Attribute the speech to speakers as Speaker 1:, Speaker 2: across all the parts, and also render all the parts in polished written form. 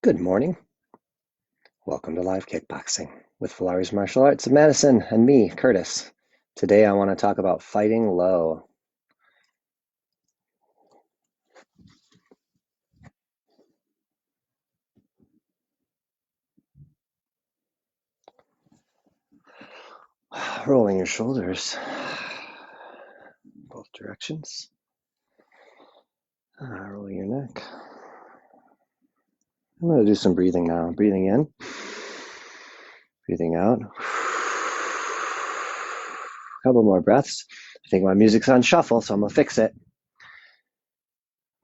Speaker 1: Good morning. Welcome to Live Kickboxing with Villari's Martial Arts of Madison and me, Curtis. Today I want to talk about fighting low. Rolling your shoulders both directions. Rolling your neck. I'm going to do some breathing now. Breathing in, breathing out. A couple more breaths. I think my music's on shuffle, so I'm going to fix it.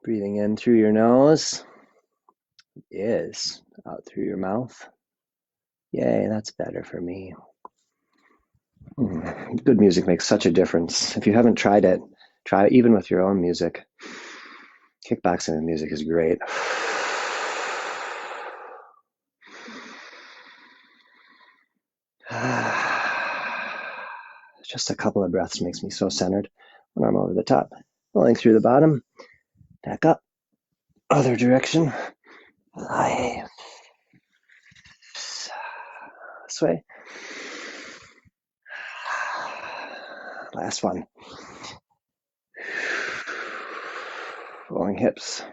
Speaker 1: Breathing in through your nose is out through your mouth. Yay, that's better for me. Good music makes such a difference. If you haven't tried it, try it even with your own music. Kickboxing and music is great. Just a couple of breaths makes me so centered. One arm over the top, rolling through the bottom, back up, other direction. This way. Last one. Rolling hips.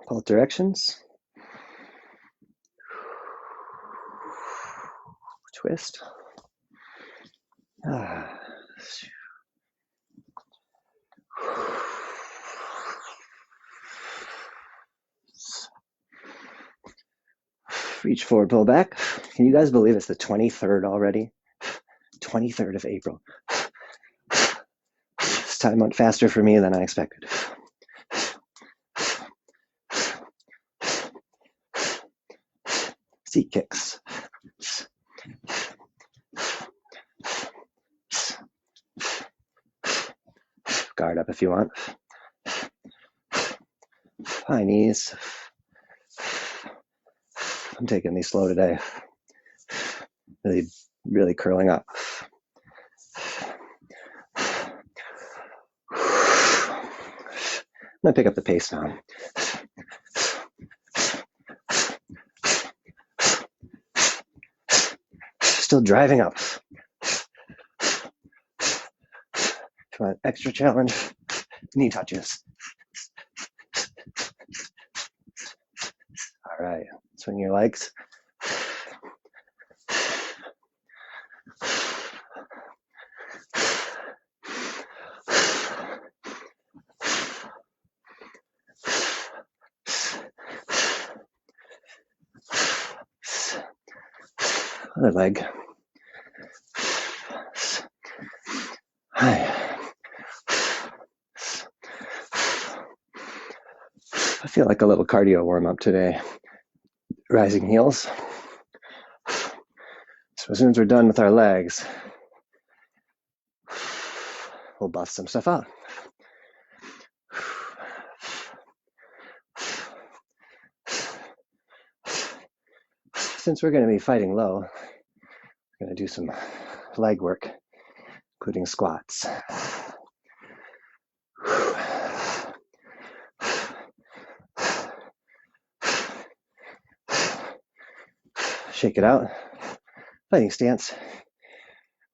Speaker 1: Both directions. Twist. Reach forward, pull back. Can you guys believe it's the 23rd already? 23rd of April. This time went faster for me than I expected. Seat kicks. Guard up if you want. High knees. I'm taking these slow today. Really curling up. I'm gonna pick up the pace now. Still driving up. Come on, extra challenge. Knee touches. All right, swing your legs. Other leg. I feel like a little cardio warm-up today. Rising heels. So as soon as we're done with our legs, we'll bust some stuff out. Since we're going to be fighting low, we're going to do some leg work, including squats. Shake it out. Fighting stance.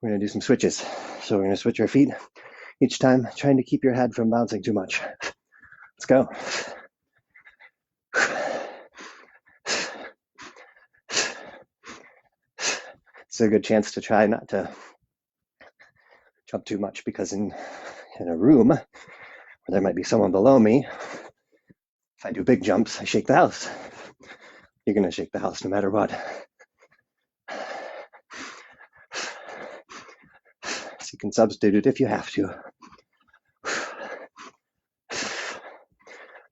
Speaker 1: We're going to do some switches. So we're going to switch our feet each time, trying to keep your head from bouncing too much. Let's go. It's a good chance to try not to jump too much, because in a room where there might be someone below me, if I do big jumps, I shake the house. You're going to shake the house no matter what. So you can substitute it if you have to.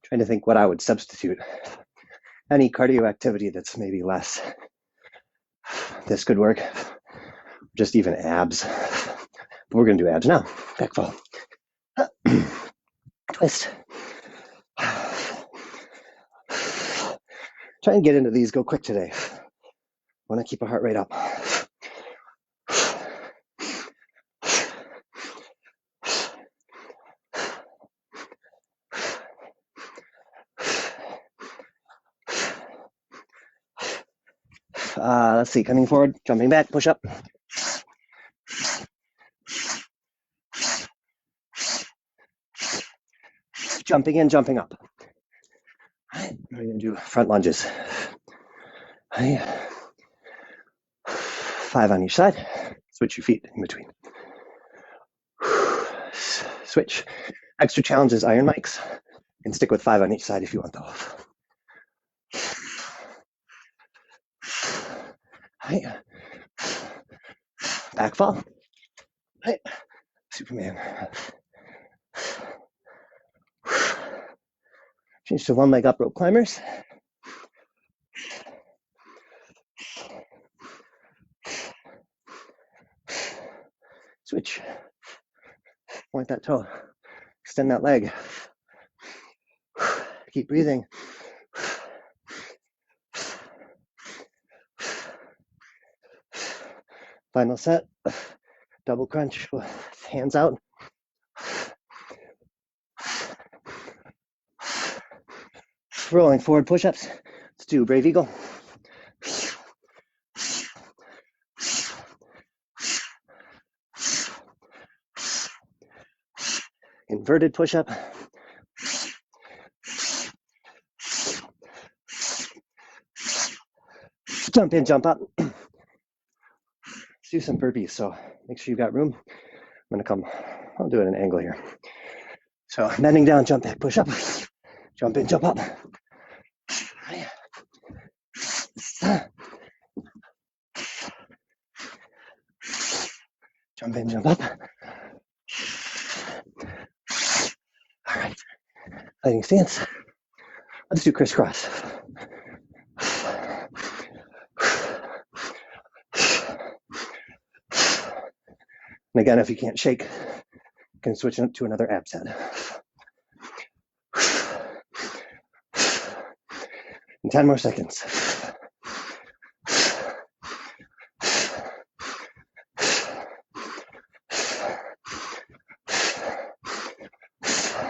Speaker 1: Trying to think what I would substitute. Any cardio activity that's maybe less. This could work. Just even abs. But we're going to do abs now. Back fall. Twist. Try and get into these. Go quick today. Want to keep a heart rate up. Let's see, coming forward, jumping back, push up. Jumping in, jumping up. All right, we're gonna do front lunges. All right. 5 on each side. Switch your feet in between. Switch. Extra challenge is iron mics. And stick with 5 on each side if you want those. Right. Back fall. Right. Superman. Change to one leg up rope climbers. Switch. Point that toe. Extend that leg. Keep breathing. Final set. Double crunch with hands out. Rolling forward push-ups. Let's do Brave Eagle. Inverted push-up. Jump in, jump up. Let's do some burpees, so make sure you've got room. I'm gonna I'll do it at an angle here. So bending down, jump back, push up. Jump in, jump up. Jump in, jump up. All right, fighting stance. Let's do crisscross. And again, if you can't shake, you can switch it to another ab set. And 10 more seconds.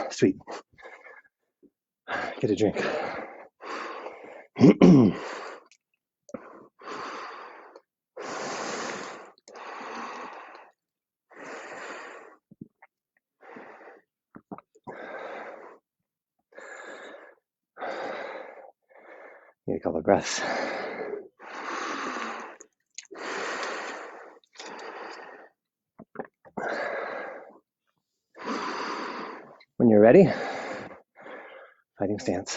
Speaker 1: Sweet. Get a drink. Need a couple of breaths. When you're ready, fighting stance.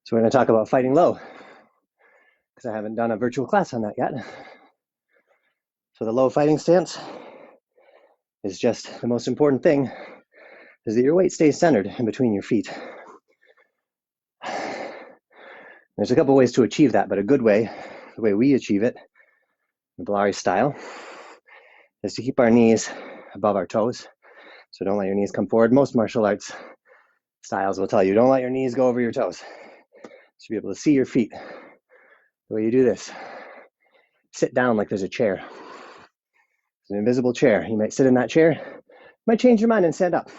Speaker 1: So we're going to talk about fighting low, because I haven't done a virtual class on that yet. So the low fighting stance is just the most important thing is that your weight stays centered in between your feet. There's a couple ways to achieve that, but a good way, the way we achieve it, the Villari style, is to keep our knees above our toes. So don't let your knees come forward. Most martial arts styles will tell you, don't let your knees go over your toes. You should be able to see your feet. The way you do this, sit down like there's a chair. It's an invisible chair. You might sit in that chair, you might change your mind and stand up.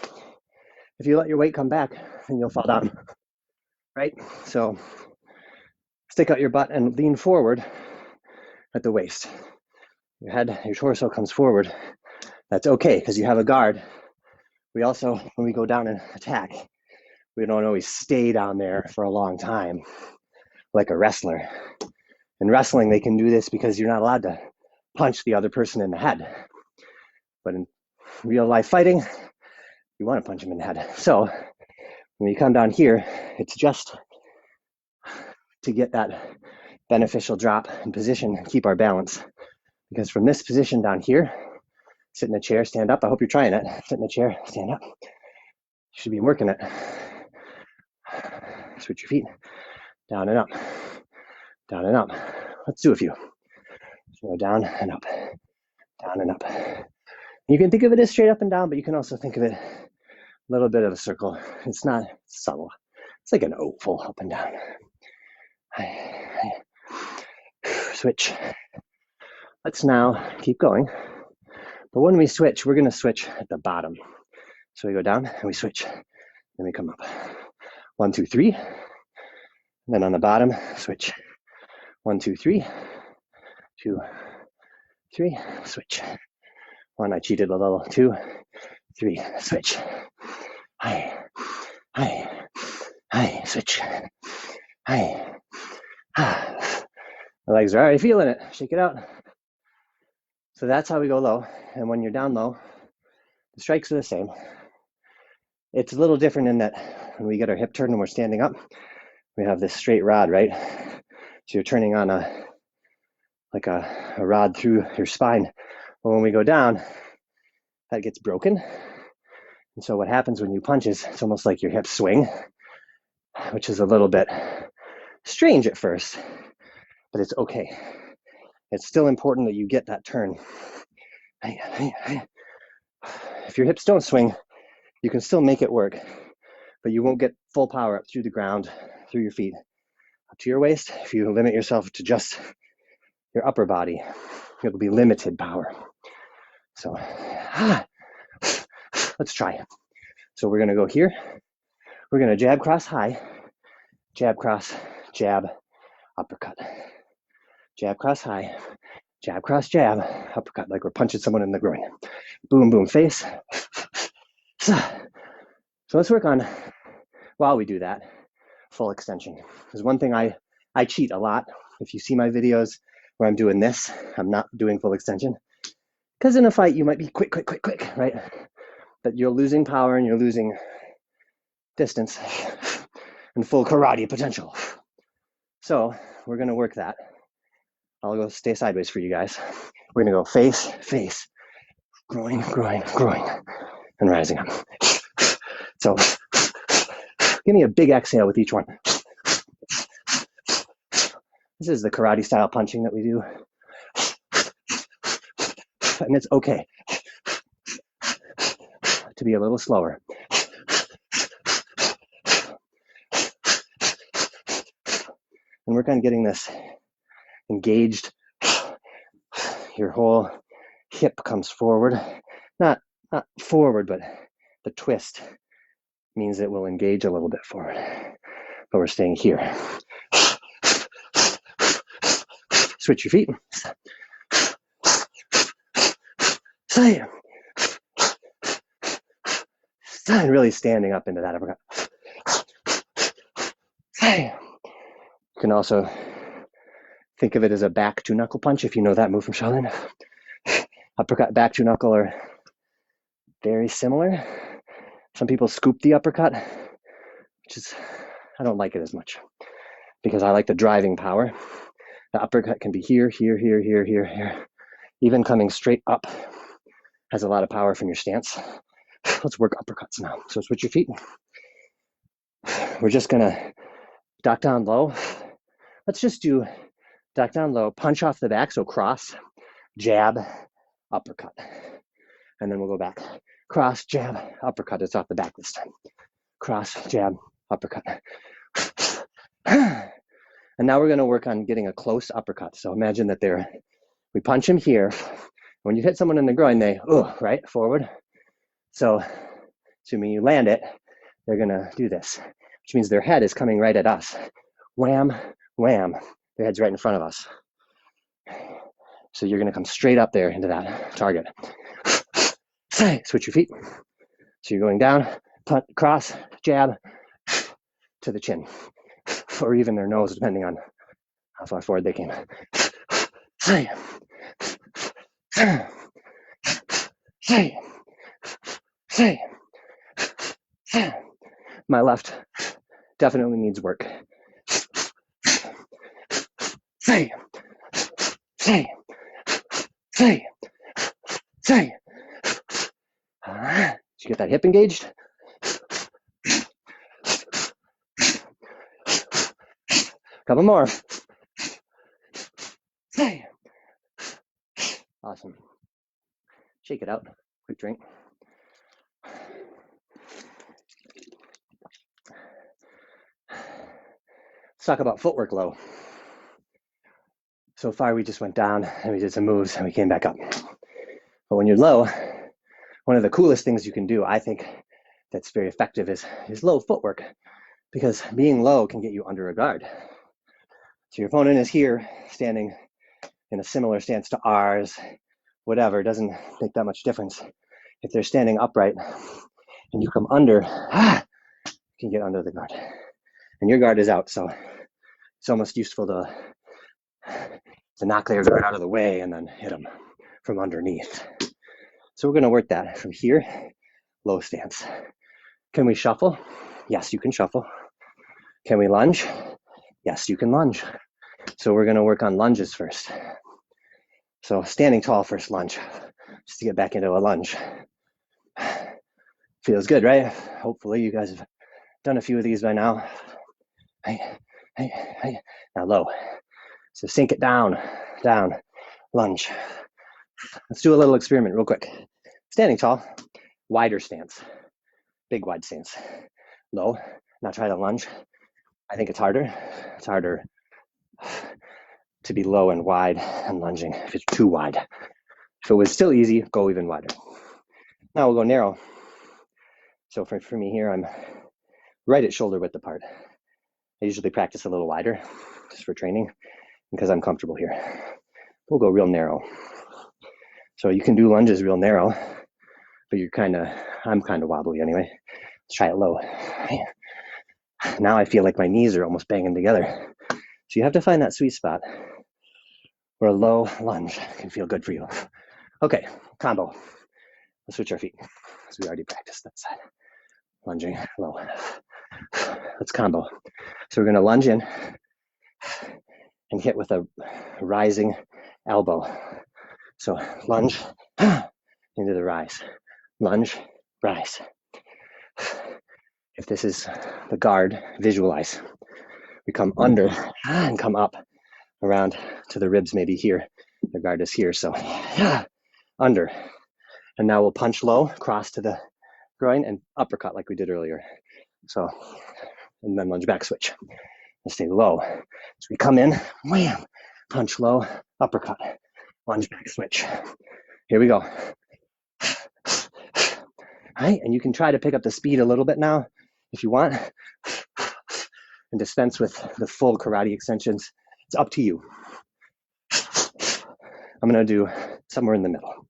Speaker 1: If you let your weight come back, then you'll fall down, right? So stick out your butt and lean forward at the waist. Your head, your torso comes forward. That's okay, because you have a guard. We also, when we go down and attack, we don't always stay down there for a long time, like a wrestler. In wrestling, they can do this because you're not allowed to punch the other person in the head. But in real life fighting, you want to punch them in the head. So when you come down here, it's just to get that beneficial drop in position and keep our balance. Because from this position down here, sit in a chair, stand up. I hope you're trying it. Sit in a chair, stand up. You should be working it. Switch your feet, down and up, down and up. Let's do a few. So go down and up, down and up. You can think of it as straight up and down, but you can also think of it a little bit of a circle. It's not subtle. It's like an oval up and down. Switch. Let's now keep going. But when we switch, we're going to switch at the bottom. So we go down and we switch. Then we come up. 1, 2, 3. And then on the bottom, switch. 1, 2, 3, 2, 3, switch. 1, I cheated a little. 2, 3, switch. Hi, hi, hi, switch. Hi. The legs are already feeling it. Shake it out. So that's how we go low. And when you're down low, the strikes are the same. It's a little different in that when we get our hip turned and we're standing up, we have this straight rod, right? So you're turning on a rod through your spine. But when we go down, that gets broken. And so what happens when you punch is it's almost like your hips swing, which is a little bit strange at first, but it's okay. It's still important that you get that turn. If your hips don't swing, you can still make it work, but you won't get full power up through the ground, through your feet, up to your waist. If you limit yourself to just your upper body, it'll be limited power. So let's try it. So we're gonna go here. We're gonna jab, cross, high, jab, cross, jab, uppercut. Jab, cross, high, jab, cross, jab, uppercut, like we're punching someone in the groin. Boom, boom, face. So let's work on, while we do that, full extension. Because one thing I cheat a lot. If you see my videos where I'm doing this, I'm not doing full extension. Because in a fight, you might be quick, right? But you're losing power and you're losing distance and full karate potential. So we're gonna work that. I'll go stay sideways for you guys. We're gonna go face, face, groin, groin, groin, and rising up. So give me a big exhale with each one. This is the karate style punching that we do. And it's okay to be a little slower. And work on getting this engaged. Your whole hip comes forward. Not forward, but the twist means it will engage a little bit forward. But we're staying here. Switch your feet. Say. And really standing up into that uppercut. Say. You can also think of it as a back two knuckle punch if you know that move from Shaolin. Uppercut, back two knuckle are very similar. Some people scoop the uppercut, which is, I don't like it as much because I like the driving power. The uppercut can be here, here, here, here, here, here. Even coming straight up has a lot of power from your stance. Let's work uppercuts now. So switch your feet. We're just gonna duck down low. Let's just do duck down low, punch off the back, so cross, jab, uppercut. And then we'll go back. Cross, jab, uppercut. It's off the back this time. Cross, jab, uppercut. And now we're gonna work on getting a close uppercut. So imagine that we punch him here. When you hit someone in the groin, they, right, forward. So assuming you land it, they're gonna do this, which means their head is coming right at us. Wham, wham, their head's right in front of us. So you're gonna come straight up there into that target. Switch your feet. So you're going down, punt, cross, jab, to the chin, or even their nose, depending on how far forward they came. My left definitely needs work. Did you get that hip engaged? Couple more. Awesome. Shake it out. Quick drink. Let's talk about footwork low. So far, we just went down and we did some moves and we came back up. But when you're low, one of the coolest things you can do, I think, that's very effective is low footwork, because being low can get you under a guard. So your opponent is here, standing in a similar stance to ours, whatever, it doesn't make that much difference. If they're standing upright and you come under, you can get under the guard. And your guard is out, so it's almost useful to knock their guard out of the way and then hit them from underneath. So we're going to work that from here, low stance. Can we shuffle? Yes, you can shuffle. Can we lunge? Yes, you can lunge. So we're going to work on lunges first. So standing tall first lunge, just to get back into a lunge. Feels good, right? Hopefully you guys have done a few of these by now. Now low. So sink it down, lunge. Let's do a little experiment real quick. Standing tall, wider stance, big wide stance. Low, now try to lunge. I think it's harder. It's harder to be low and wide and lunging if it's too wide. If it was still easy, go even wider. Now we'll go narrow. So for me here, I'm right at shoulder width apart. I usually practice a little wider just for training because I'm comfortable here. We'll go real narrow. So you can do lunges real narrow, but I'm kind of wobbly anyway. Let's try it low. Now I feel like my knees are almost banging together. So you have to find that sweet spot where a low lunge can feel good for you. Okay, combo. Let's switch our feet because we already practiced that side. Lunging low. Let's combo. So we're going to lunge in and hit with a rising elbow. So lunge into the rise. Lunge, rise. If this is the guard, visualize. We come under and come up around to the ribs, maybe here. The guard is here, so under. And now we'll punch low, cross to the groin, and uppercut like we did earlier. So, and then lunge back switch. And stay low. So we come in, wham, punch low, uppercut, lunge back switch. Here we go. All right, and you can try to pick up the speed a little bit now if you want, and dispense with the full karate extensions. It's up to you. I'm gonna do somewhere in the middle.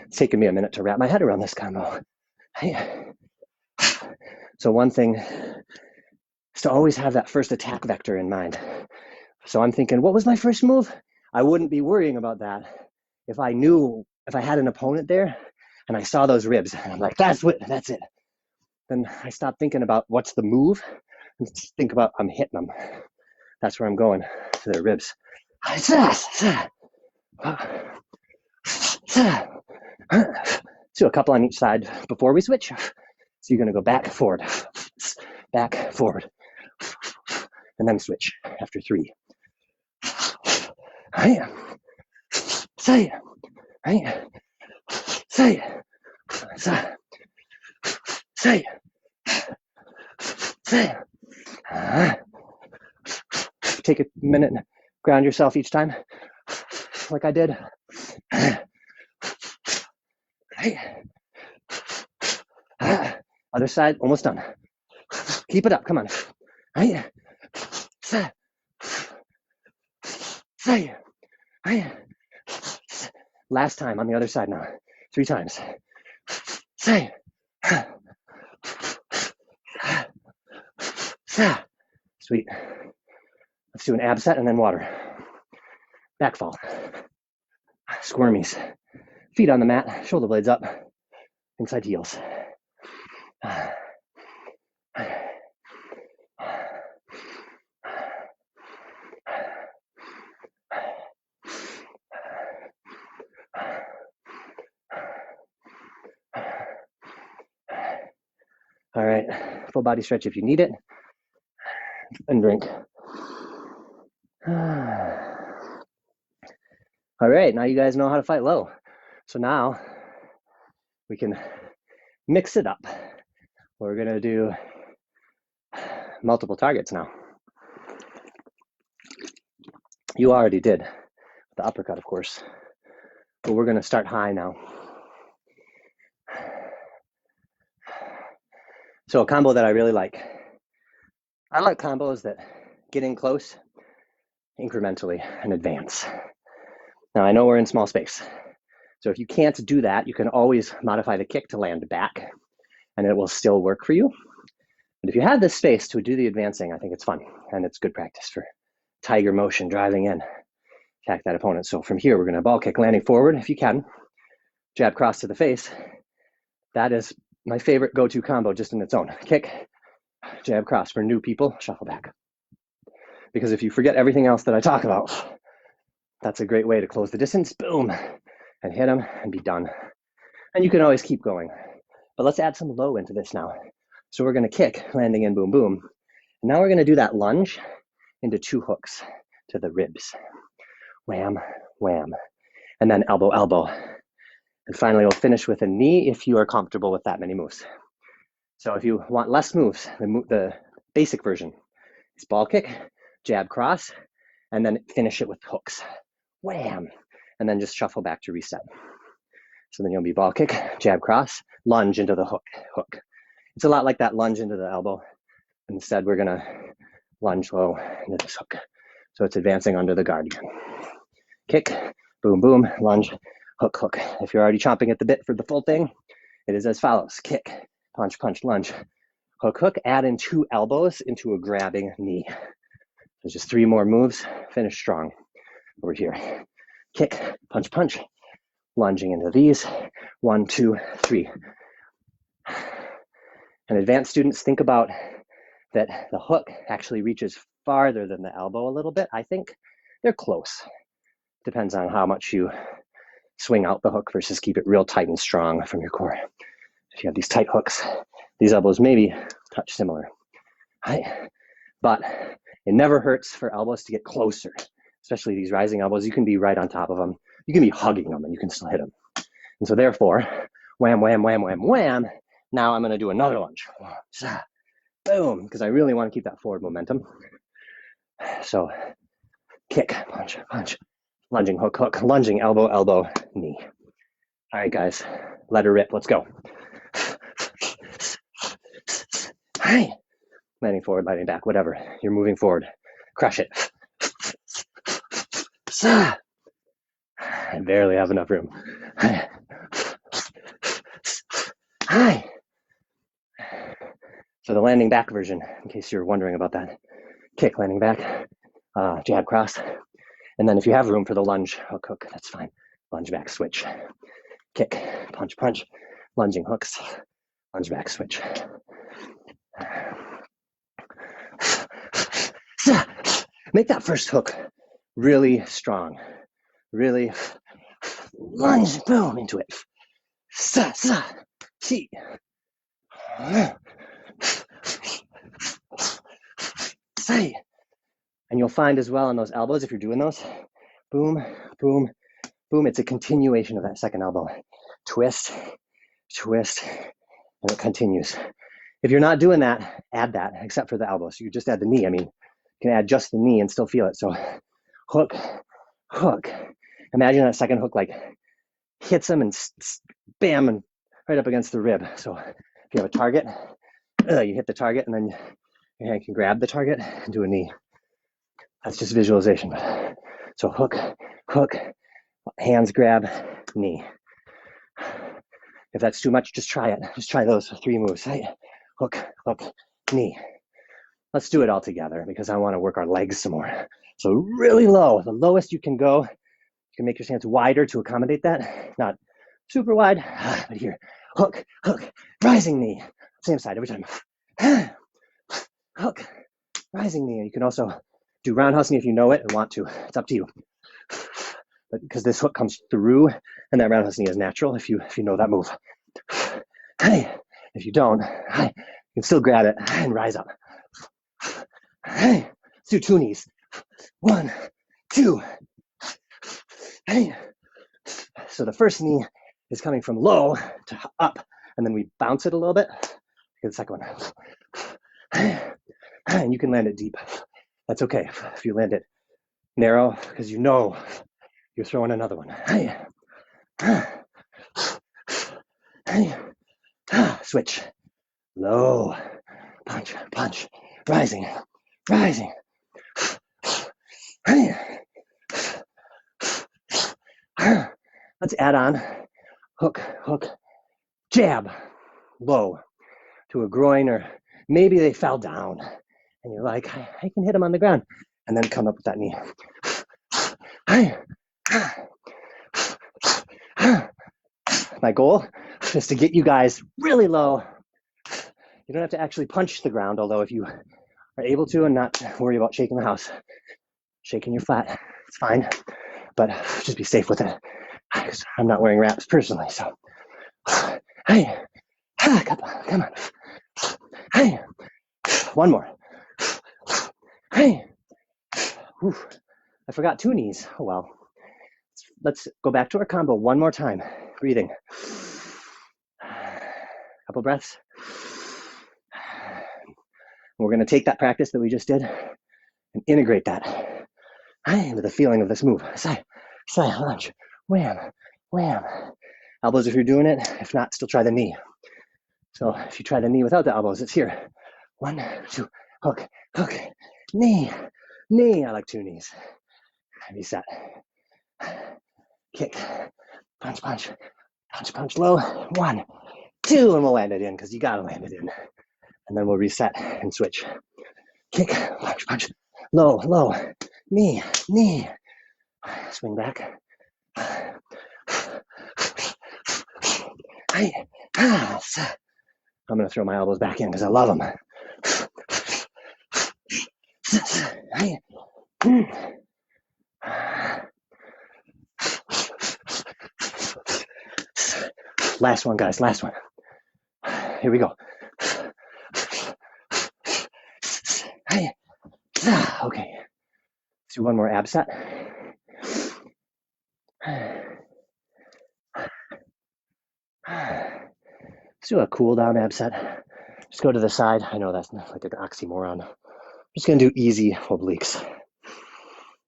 Speaker 1: It's taken me a minute to wrap my head around this combo. So one thing is to always have that first attack vector in mind. So I'm thinking, what was my first move? I wouldn't be worrying about that if I had an opponent there and I saw those ribs and I'm like, that's it. Then I stop thinking about what's the move and think about I'm hitting them. That's where I'm going, to their ribs. Do a couple on each side before we switch. So you're going to go back, forward, and then switch after 3. Take a minute and ground yourself each time, like I did. Other side, almost done. Keep it up, come on. Last time on the other side now. 3 times. Sweet. Let's do an ab set and then water. Back fall. Squirmies. Feet on the mat, shoulder blades up, inside heels. All right, full body stretch if you need it, and drink. All right, now you guys know how to fight low. So now we can mix it up. We're gonna do multiple targets now. You already did, the uppercut, of course, but we're gonna start high now. So a combo that I really like, I like combos that get in close incrementally and advance. Now I know we're in small space. So if you can't do that, you can always modify the kick to land back and it will still work for you. But if you have this space to do the advancing, I think it's fun and it's good practice for tiger motion, driving in, attack that opponent. So from here, we're gonna ball kick, landing forward if you can, jab cross to the face. That is my favorite go-to combo just in its own. Kick, jab cross. For new people, shuffle back. Because if you forget everything else that I talk about, that's a great way to close the distance, boom, and hit them and be done. And you can always keep going. But let's add some low into this now. So we're gonna kick, landing in, boom, boom. And now we're gonna do that lunge into 2 hooks to the ribs. Wham, wham. And then elbow, elbow. And finally, we'll finish with a knee if you are comfortable with that many moves. So if you want less moves, the basic version is ball kick, jab cross, and then finish it with hooks. Wham! And then just shuffle back to reset. So then you'll be ball kick, jab cross, lunge into the hook. It's a lot like that lunge into the elbow. Instead, we're gonna lunge low into this hook. So it's advancing under the guard again. Kick, boom, boom, lunge, hook, hook. If you're already chomping at the bit for the full thing, it is as follows. Kick, punch, punch, lunge, hook, hook. Add in 2 elbows into a grabbing knee. There's just 3 more moves. Finish strong over here. Kick, punch, punch. Lunging into these. 1, 2, 3. And advanced students, think about that the hook actually reaches farther than the elbow a little bit. I think they're close. Depends on how much you swing out the hook versus keep it real tight and strong from your core. If you have these tight hooks, these elbows maybe touch similar. Right? But it never hurts for elbows to get closer, especially these rising elbows. You can be right on top of them. You can be hugging them and you can still hit them. And so therefore, wham, wham, wham, wham, wham. Now I'm gonna do another lunge. Boom, because I really want to keep that forward momentum. So kick, punch, punch, lunging, hook, hook, lunging, elbow, elbow, knee. All right, guys, let her rip. Let's go. Hi. Landing forward, landing back, whatever. You're moving forward. Crush it. I barely have enough room. Hi. So the landing back version, in case you're wondering about that. Kick, landing back, jab cross. And then if you have room for the lunge, hook, hook, that's fine. Lunge back, switch. Kick, punch, punch, lunging hooks, lunge back, switch. Make that first hook really strong. Really lunge, boom, into it. See. Say. And you'll find as well on those elbows, if you're doing those, boom, boom, boom, it's a continuation of that second elbow. Twist, twist, and it continues. If you're not doing that, add that, except for the elbow. So you just add the knee. I mean, you can add just the knee and still feel it. So hook, hook. Imagine that second hook like hits them and bam, and right up against the rib. So if you have a target, you hit the target and then your hand can grab the target and do a knee. That's just visualization. So hook, hook, hands grab, knee. If that's too much, just try it. Just try those 3 moves. Hook, hook, knee. Let's do it all together because I want to work our legs some more. So really low, the lowest you can go. You can make your stance wider to accommodate that. Not super wide, but here. Hook, hook, rising knee. Same side every time. Hook, rising knee. You can also do roundhouse knee if you know it and want to. It's up to you. But because this hook comes through and that roundhouse knee is natural if you know that move. Hey, if you don't, you can still grab it and rise up. Hey, let's do 2 knees. 1, 2. Hey. So the first knee is coming from low to up, and then we bounce it a little bit. Get the second one. And you can land it deep. That's okay if you land it narrow, because you know you're throwing another one. Switch. low, punch, punch, rising, rising. Let's add on hook, hook, jab, low to a groin, or maybe they fell down and you're like, I can hit them on the ground, and then come up with that knee. My goal is to get you guys really low. You don't have to actually punch the ground, although if you are able to and not worry about shaking the house, shaking your flat, it's fine, but just be safe with it. I'm not wearing wraps personally, so hey, come on, hey, one more, hey, oof. I forgot 2 knees. Oh well. Let's go back to our combo one more time. Breathing. Couple breaths. We're going to take that practice that we just did and integrate that into the feeling of this move. Side, lunge, wham, wham. Elbows if you're doing it. If not, still try the knee. So if you try the knee without the elbows, it's here. 1, 2, hook, hook, knee, knee. I like 2 knees. Reset. Kick, punch, punch, punch, punch low. 1, 2, and we'll land it in because you got to land it in. And then we'll reset and switch. Kick, punch, punch, low, low, knee, knee. Swing back. I'm going to throw my elbows back in because I love them. Last one, guys, last one. Here we go. Okay, let's do one more ab set. Let's do a cool down ab set. Just go to the side. I know that's like an oxymoron. I'm just gonna do easy obliques.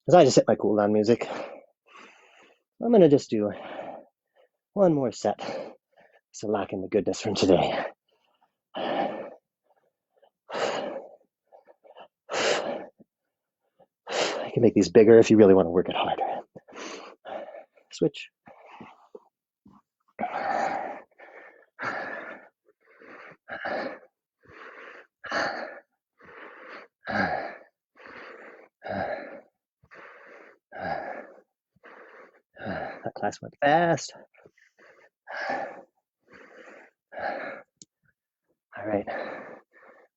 Speaker 1: As I just hit my cool down music, I'm gonna just do one more set to lock in the goodness from today. I can make these bigger if you really want to work it harder. Switch. That class went fast. All right,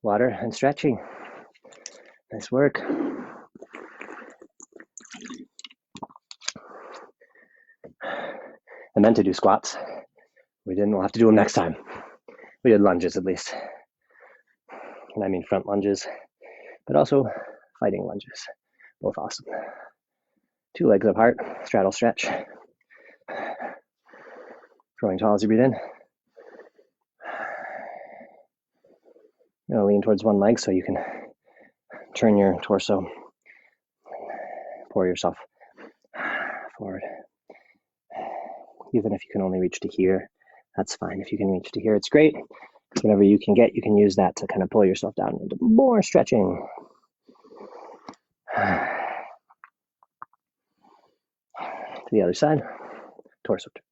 Speaker 1: water and stretching. Nice work. I meant to do squats. We didn't. We'll have to do them next time. We did lunges at least. And I mean front lunges, but also fighting lunges. Both awesome. 2 legs apart, straddle stretch. Growing tall as you breathe in. You're gonna lean towards one leg so you can turn your torso, pour yourself forward. Even if you can only reach to here, that's fine. If you can reach to here, it's great. Whatever you can get, you can use that to kind of pull yourself down into more stretching. To the other side, torso turn.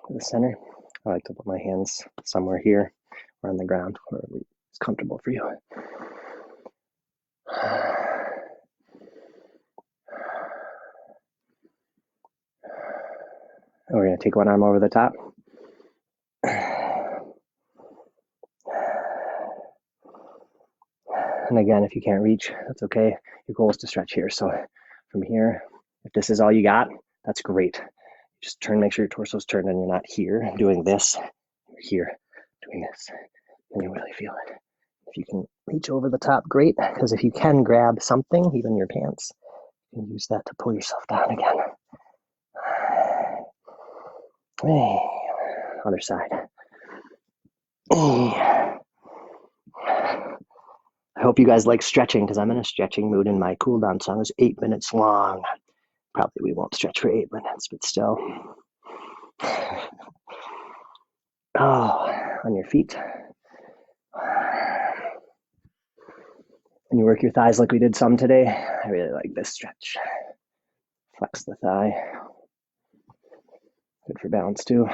Speaker 1: To the center. I like to put my hands somewhere here or on the ground, wherever it's comfortable for you. And we're going to take one arm over the top. And again, if you can't reach, that's okay. Your goal is to stretch here. So from here, if this is all you got, that's great. Just turn, make sure your torso's turned and you're not here doing this. You're here doing this. And you really feel it. If you can reach over the top, great. Because if you can grab something, even your pants, you can use that to pull yourself down again. Hey, other side. Hey. I hope you guys like stretching because I'm in a stretching mood and my cool down song is 8 minutes long. Probably we won't stretch for 8 minutes, but still. Oh, on your feet. And you work your thighs like we did some today. I really like this stretch. Flex the thigh. Good for balance too.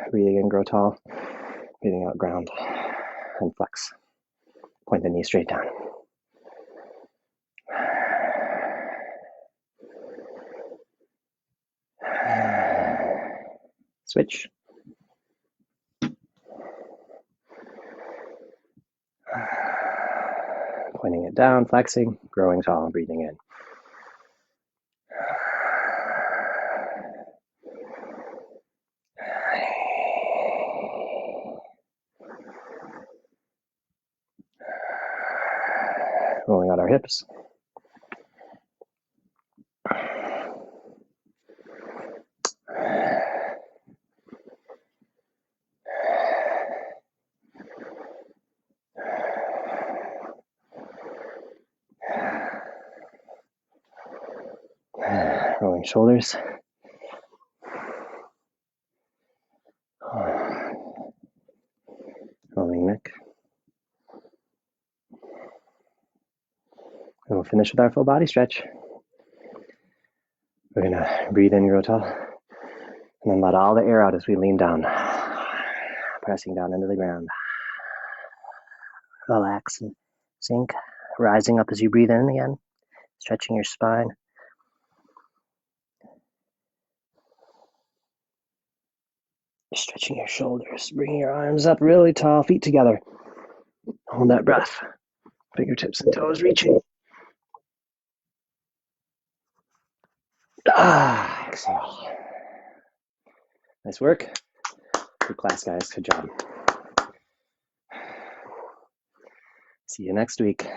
Speaker 1: Breathing in, grow tall. Breathing out, ground. And flex. Point the knee straight down. Switch. Pointing it down, flexing, growing tall, and breathing in. Rolling out our hips. Rolling shoulders. Rolling neck. And we'll finish with our full body stretch. We're going to breathe in, grow tall, and then let all the air out as we lean down, pressing down into the ground. Relax and sink, rising up as you breathe in again, stretching your spine. Stretching your shoulders, bringing your arms up really tall, feet together. Hold that breath. Fingertips and toes reaching. Exhale. Nice work. Good class, guys. Good job. See you next week.